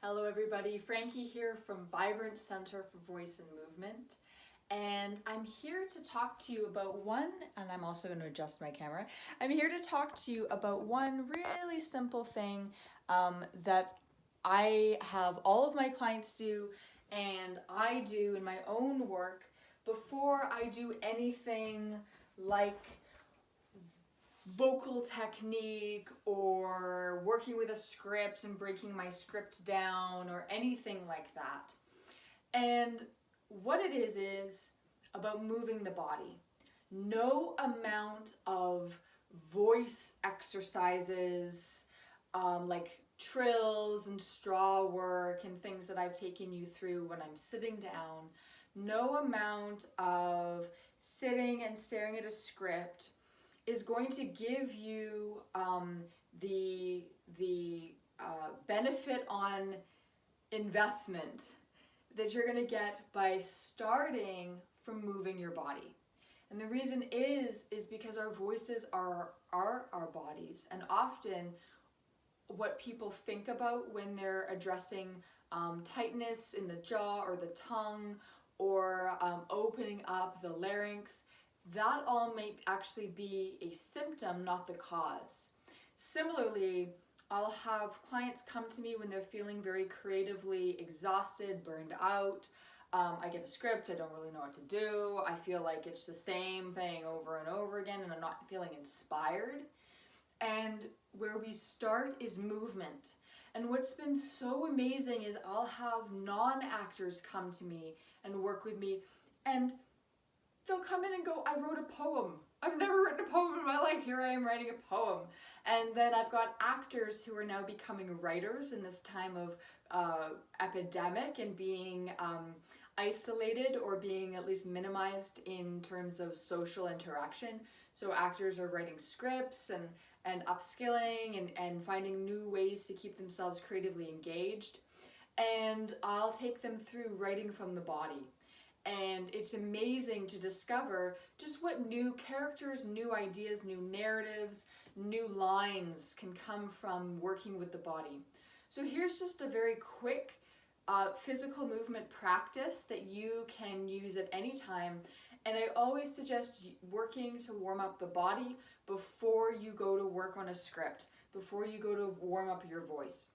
Hello everybody, Frankie here from Vibrant Center for Voice and Movement. And I'm here to talk to you about and I'm also going to adjust my camera. I'm here to talk to you about one really simple thing that I have all of my clients do and I do in my own work before I do anything like vocal technique or working with a script and breaking my script down or anything like that. And what it is about moving the body. No amount of voice exercises like trills and straw work and things that I've taken you through when I'm sitting down, no amount of sitting and staring at a script is going to give you the benefit on investment that you're going to get by starting from moving your body. And the reason is because our voices are our bodies, and often what people think about when they're addressing tightness in the jaw or the tongue or opening up the larynx, that all may actually be a symptom, not the cause. Similarly, I'll have clients come to me when they're feeling very creatively exhausted, burned out. I get a script, I don't really know what to do. I feel like it's the same thing over and over again and I'm not feeling inspired. And where we start is movement. And what's been so amazing is I'll have non-actors come to me and work with me, and they'll come in and go, I wrote a poem. I've never written a poem in my life. Here I am writing a poem. And then I've got actors who are now becoming writers in this time of epidemic and being isolated or being at least minimized in terms of social interaction. So actors are writing scripts and upskilling and finding new ways to keep themselves creatively engaged. And I'll take them through writing from the body. And it's amazing to discover just what new characters, new ideas, new narratives, new lines can come from working with the body. So here's just a very quick physical movement practice that you can use at any time. And I always suggest working to warm up the body before you go to work on a script, before you go to warm up your voice.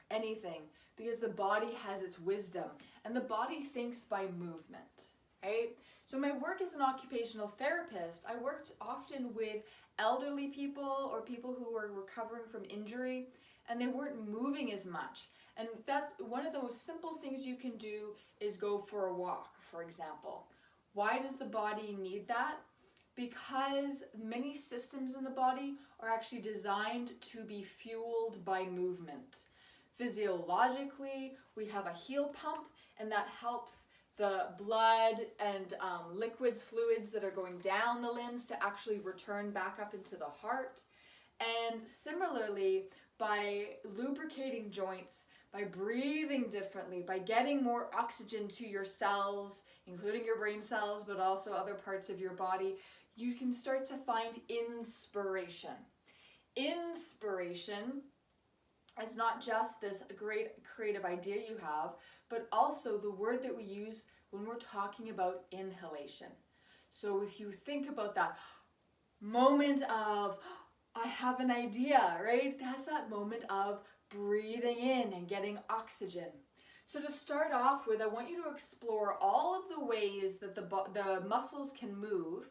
Anything, because the body has its wisdom and the body thinks by movement, right? So my work as an occupational therapist, I worked often with elderly people or people who were recovering from injury and they weren't moving as much. And that's one of the most simple things you can do is go for a walk, for example. Why does the body need that? Because many systems in the body are actually designed to be fueled by movement. Physiologically, we have a heel pump, and that helps the blood and liquids, fluids that are going down the limbs to actually return back up into the heart. And similarly, by lubricating joints, by breathing differently, by getting more oxygen to your cells, including your brain cells, but also other parts of your body, you can start to find inspiration. Inspiration is not just this great creative idea you have, but also the word that we use when we're talking about inhalation. So if you think about that moment of, I have an idea, right? That's that moment of breathing in and getting oxygen. So to start off with, I want you to explore all of the ways that the muscles can move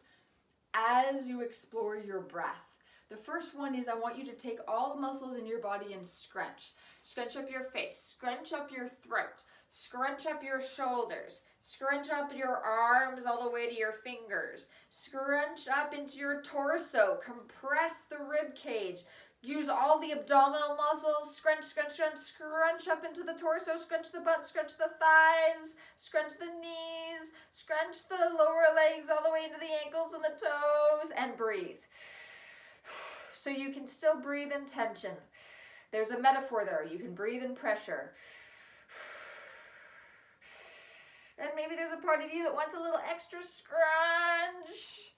as you explore your breath. The first one is I want you to take all the muscles in your body and scrunch. Scrunch up your face, scrunch up your throat, scrunch up your shoulders, scrunch up your arms all the way to your fingers, scrunch up into your torso, compress the rib cage, use all the abdominal muscles, scrunch, scrunch, scrunch, scrunch up into the torso, scrunch the butt, scrunch the thighs, scrunch the knees, scrunch the lower legs all the way into the ankles and the toes, and breathe. So you can still breathe in tension. There's a metaphor there. You can breathe in pressure. And maybe there's a part of you that wants a little extra scrunch.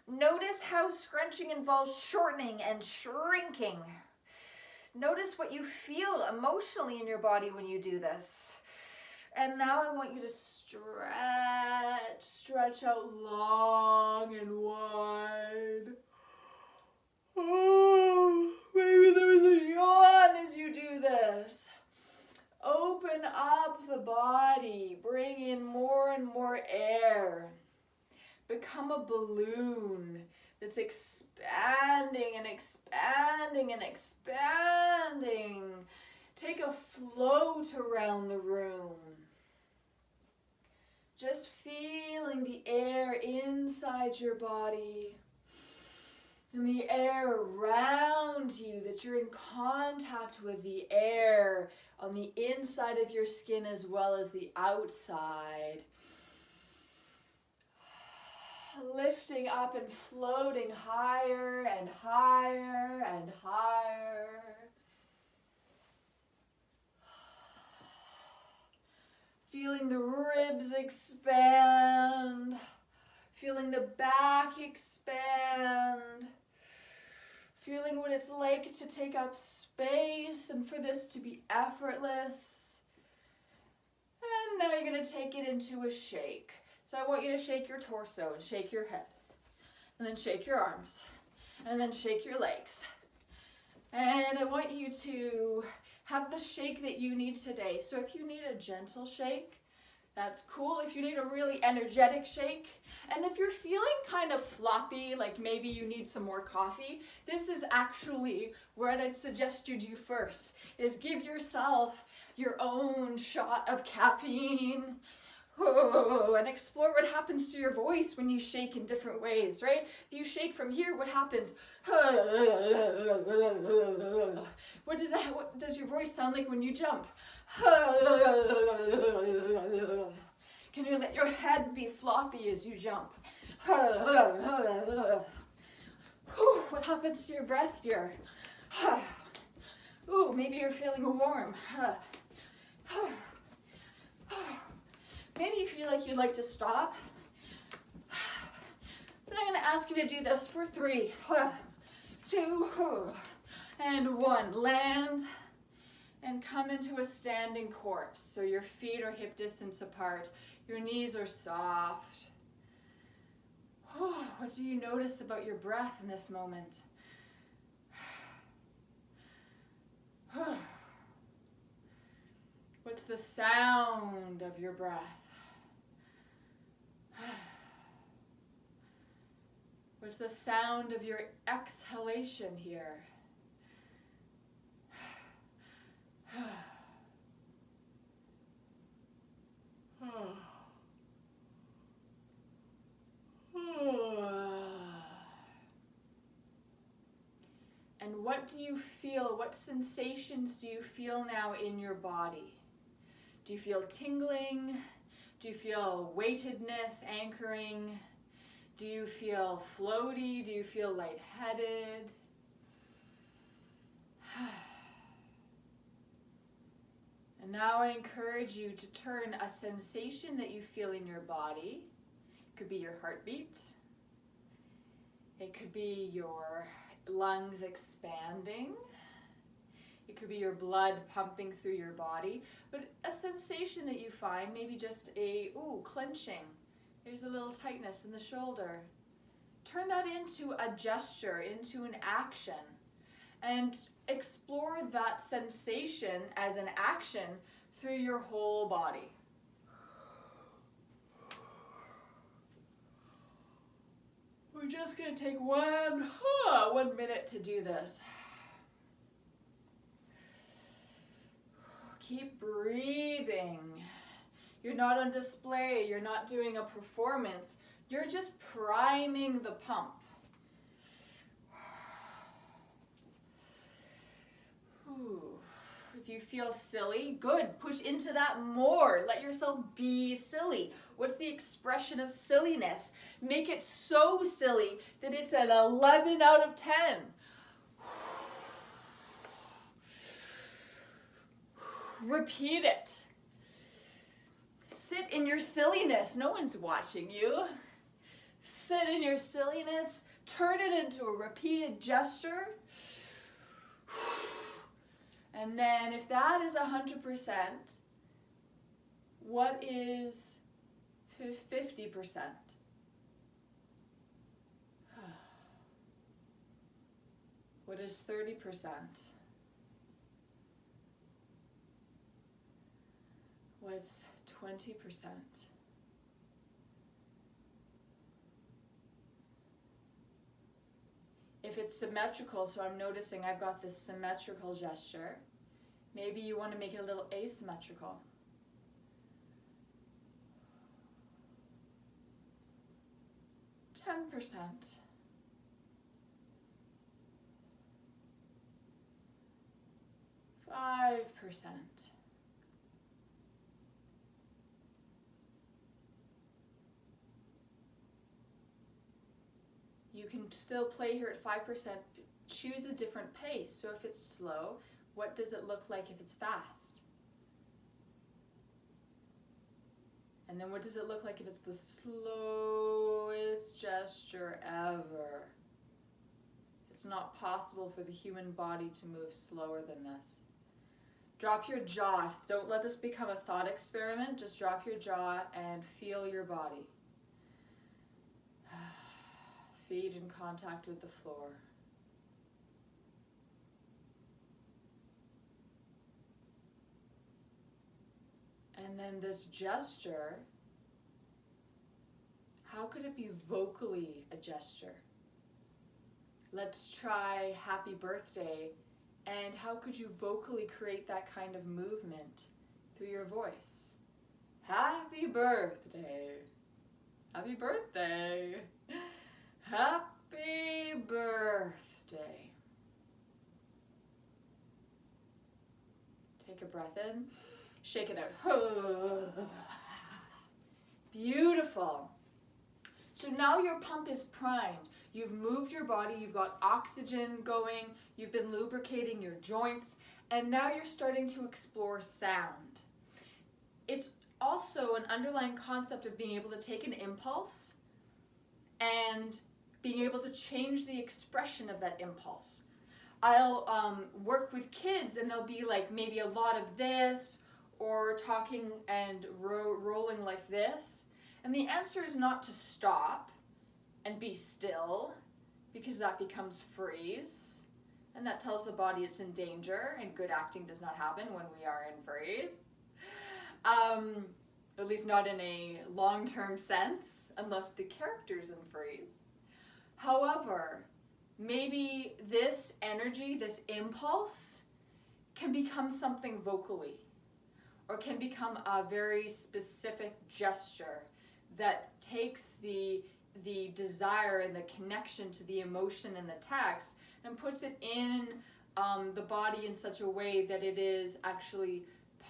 Notice how scrunching involves shortening and shrinking. Notice what you feel emotionally in your body when you do this. And now I want you to stretch out long and wide. Oh, maybe there's a yawn as you do this. Open up the body. Bring in more and more air. Become a balloon that's expanding and expanding and expanding. Take a float around the room. Just feeling the air inside your body and the air around you, that you're in contact with the air on the inside of your skin as well as the outside. Lifting up and floating higher and higher and higher. Feeling the ribs expand. Feeling the back expand. Feeling what it's like to take up space and for this to be effortless. And now you're going to take it into a shake. So I want you to shake your torso and shake your head. And then shake your arms. And then shake your legs. And I want you to have the shake that you need today. So if you need a gentle shake, that's cool. If you need a really energetic shake, and if you're feeling kind of floppy, like maybe you need some more coffee, this is actually what I'd suggest you do first, is give yourself your own shot of caffeine. Oh, and explore what happens to your voice when you shake in different ways, right? If you shake from here, what happens? What does your voice sound like when you jump? Can you let your head be floppy as you jump? What happens to your breath here? Ooh, maybe you're feeling warm. Maybe you feel like you'd like to stop. But I'm going to ask you to do this for 3, 2, and 1. Land and come into a standing corpse. So your feet are hip distance apart. Your knees are soft. What do you notice about your breath in this moment? What's the sound of your breath? What's the sound of your exhalation here? And what do you feel? What sensations do you feel now in your body? Do you feel tingling? Do you feel weightedness, anchoring? Do you feel floaty? Do you feel lightheaded? And now I encourage you to turn a sensation that you feel in your body. It could be your heartbeat. It could be your lungs expanding. It could be your blood pumping through your body. But a sensation that you find, maybe just a, clenching. There's a little tightness in the shoulder. Turn that into a gesture, into an action. And explore that sensation as an action through your whole body. We're just going to take 1 minute to do this. Keep breathing. You're not on display. You're not doing a performance. You're just priming the pump. If you feel silly, good. Push into that more. Let yourself be silly. What's the expression of silliness? Make it so silly that it's an 11 out of 10. Repeat it. Sit in your silliness. No one's watching you. Sit in your silliness. Turn it into a repeated gesture. And then if that is 100%, what is 50%? What is 30%? What's 20%? If it's symmetrical, so I'm noticing I've got this symmetrical gesture, maybe you want to make it a little asymmetrical. %. %. You can still play here at 5%. Choose a different pace. So if it's slow, what does it look like if it's fast? And then what does it look like if it's the slowest gesture ever? It's not possible for the human body to move slower than this. Drop your jaw. Don't let this become a thought experiment. Just drop your jaw and feel your body. Feet in contact with the floor. And then this gesture, how could it be vocally a gesture? Let's try happy birthday. And how could you vocally create that kind of movement through your voice? Happy birthday. Happy birthday. Happy birthday. Take a breath in. Shake it out. Beautiful. So now your pump is primed. You've moved your body, you've got oxygen going, you've been lubricating your joints, and now you're starting to explore sound. It's also an underlying concept of being able to take an impulse and being able to change the expression of that impulse. I'll work with kids and there'll be like maybe a lot of this, or talking and rolling like this. And the answer is not to stop and be still, because that becomes freeze. And that tells the body it's in danger, and good acting does not happen when we are in freeze. At least not in a long-term sense, unless the character's in freeze. However, maybe this energy, this impulse, can become something vocally, or can become a very specific gesture that takes the desire and the connection to the emotion in the text and puts it in the body in such a way that it is actually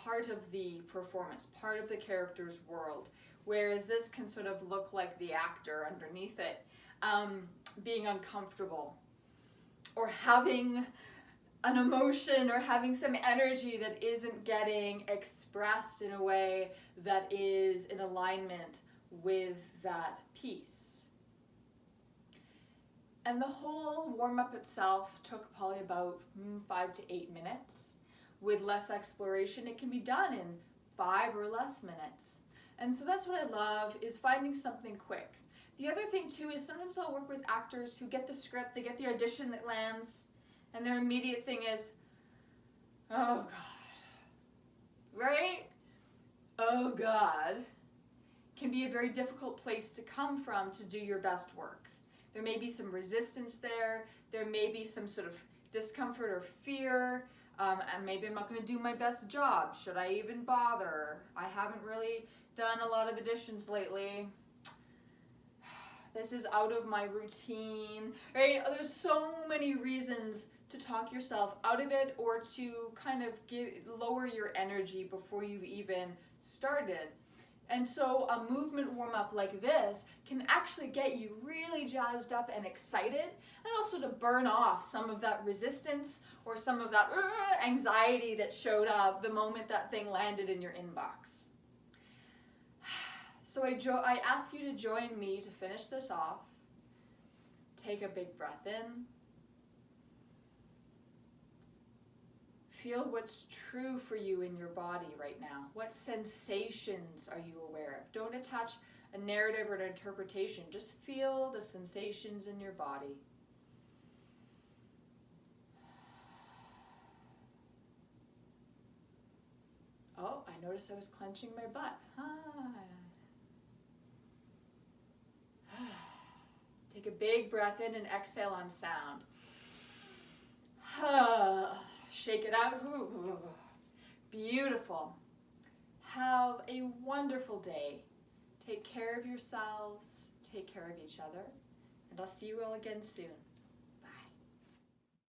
part of the performance, part of the character's world. Whereas this can sort of look like the actor underneath it, being uncomfortable, or having an emotion or having some energy that isn't getting expressed in a way that is in alignment with that piece. And the whole warm-up itself took probably about 5 to 8 minutes. With less exploration, it can be done in 5 or less minutes. And so that's what I love, is finding something quick. The other thing too is sometimes I'll work with actors who get the script, they get the audition that lands, and their immediate thing is, oh God, right? Oh God can be a very difficult place to come from to do your best work. There may be some resistance there. There may be some sort of discomfort or fear. And maybe I'm not going to do my best job. Should I even bother? I haven't really done a lot of auditions lately. This is out of my routine, right? There's so many reasons to talk yourself out of it, or to kind of lower your energy before you've even started. And so a movement warm-up like this can actually get you really jazzed up and excited, and also to burn off some of that resistance or some of that anxiety that showed up the moment that thing landed in your inbox. So I ask you to join me to finish this off. Take a big breath in. Feel what's true for you in your body right now. What sensations are you aware of? Don't attach a narrative or an interpretation. Just feel the sensations in your body. Oh, I noticed I was clenching my butt. Take a big breath in and exhale on sound. Shake it out. Beautiful. Have a wonderful day. Take care of yourselves. Take care of each other. And I'll see you all again soon.